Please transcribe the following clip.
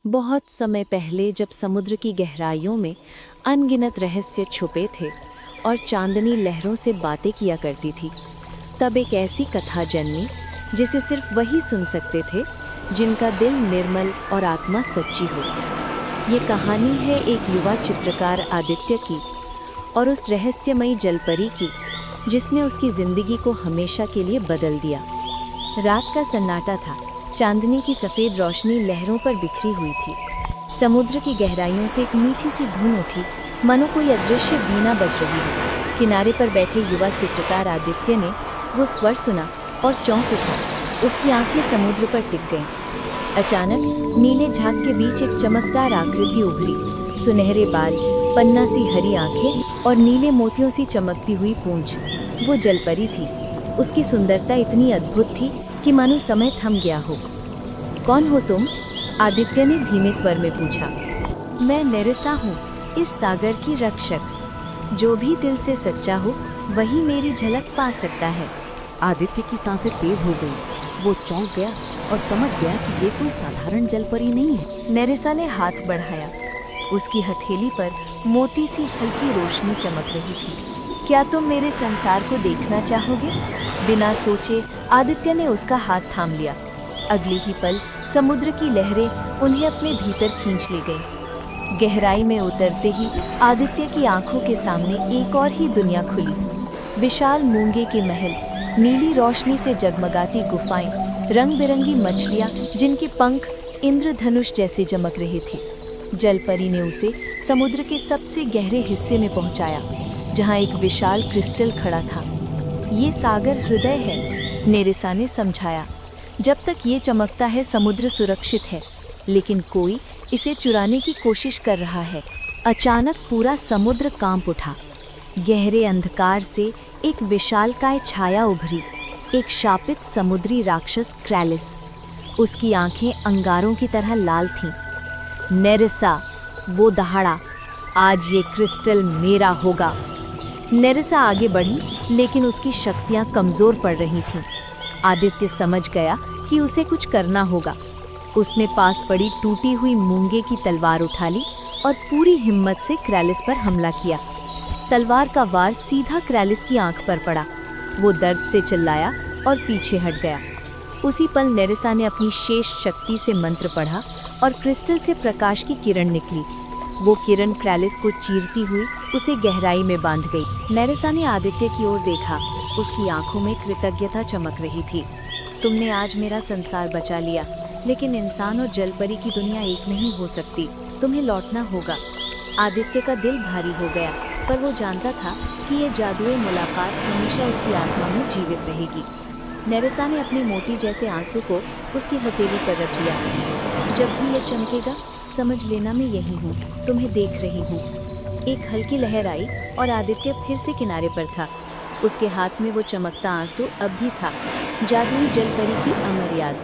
बहुत समय पहले जब समुद्र की गहराइयों में अनगिनत रहस्य छुपे थे और चांदनी लहरों से बातें किया करती थी, तब एक ऐसी कथा जन्मी जिसे सिर्फ वही सुन सकते थे जिनका दिल निर्मल और आत्मा सच्ची हो। ये कहानी है एक युवा चित्रकार आदित्य की और उस रहस्यमयी जलपरी की जिसने उसकी जिंदगी को हमेशा के लिए बदल दिया। रात का सन्नाटा था। चांदनी की सफ़ेद रोशनी लहरों पर बिखरी हुई थी। समुद्र की गहराइयों से एक मीठी सी धुन उठी, मानो कोई अदृश्य वीणा बज रही है। किनारे पर बैठे युवा चित्रकार आदित्य ने वो स्वर सुना और चौंक उठा। उसकी आंखें समुद्र पर टिक गईं। अचानक नीले झाग के बीच एक चमकदार आकृति उभरी। सुनहरे बाल, पन्ना सी हरी आंखें और नीले मोतियों सी चमकती हुई पूंछ। वो जलपरी थी। उसकी सुंदरता इतनी अद्भुत थी कि मानो समय थम गया हो। कौन हो तुम? आदित्य ने धीमे स्वर में पूछा। मैं नेरिसा हूँ, इस सागर की रक्षक। जो भी दिल से सच्चा हो वही मेरी झलक पा सकता है। आदित्य की सांसें तेज हो गई। वो चौंक गया और समझ गया कि ये कोई साधारण जलपरी नहीं है। नेरिसा ने हाथ बढ़ाया। उसकी हथेली पर मोती सी हल्की रोशनी चमक रही थी। क्या तुम मेरे संसार को देखना चाहोगे? बिना सोचे आदित्य ने उसका हाथ थाम लिया। अगली ही पल समुद्र की लहरें उन्हें अपने भीतर खींच ले गईं। गहराई में उतरते ही आदित्य की आंखों के सामने एक और ही दुनिया खुली। विशाल मूंगे के महल, नीली रोशनी से जगमगाती गुफाएं, रंग बिरंगी मछलियां जिनके पंख इंद्रधनुष जैसे चमक रहे थे। जलपरी ने उसे समुद्र के सबसे गहरे हिस्से में पहुंचाया, जहां एक विशाल क्रिस्टल खड़ा था। ये सागर हृदय है, नेरिसा ने समझाया। जब तक ये चमकता है समुद्र सुरक्षित है, लेकिन कोई इसे चुराने की कोशिश कर रहा है। अचानक पूरा समुद्र कांप उठा। गहरे अंधकार से एक विशालकाय छाया उभरी, एक शापित समुद्री राक्षस क्रैलिस। उसकी आंखें अंगारों की तरह लाल थीं। नेरिसा, वो दहाड़ा, आज ये क्रिस्टल मेरा होगा। नेरिसा आगे बढ़ी, लेकिन उसकी शक्तियां कमजोर पड़ रही थीं। आदित्य समझ गया कि उसे कुछ करना होगा। उसने पास पड़ी टूटी हुई मूंगे की तलवार उठा ली और पूरी हिम्मत से क्रैलिस पर हमला किया। तलवार का वार सीधा क्रैलिस की आंख पर पड़ा। वो दर्द से चिल्लाया और पीछे हट गया। उसी पल नेरिसा ने अपनी शेष शक्ति से मंत्र पढ़ा और क्रिस्टल से प्रकाश की किरण निकली। वो किरण क्रैलिस को चीरती हुई उसे गहराई में बांध गई। नेरिसा ने आदित्य की ओर देखा। उसकी आंखों में कृतज्ञता चमक रही थी। तुमने आज मेरा संसार बचा लिया, लेकिन इंसान और जलपरी की दुनिया एक नहीं हो सकती। तुम्हें लौटना होगा। आदित्य का दिल भारी हो गया, पर वो जानता था कि ये जादुई मुलाकात हमेशा उसकी आत्मा में जीवित रहेगी। नेरिसा ने अपनी मोती जैसे आंसू को उसकी हथेली पर रख दिया। जब भी ये चमकेगा, समझ लेना मैं यही हूँ, तुम्हें देख रही हूँ। एक हल्की लहर आई और आदित्य फिर से किनारे पर था। उसके हाथ में वो चमकता आंसू अब भी था, जादुई जलपरी की अमर याद।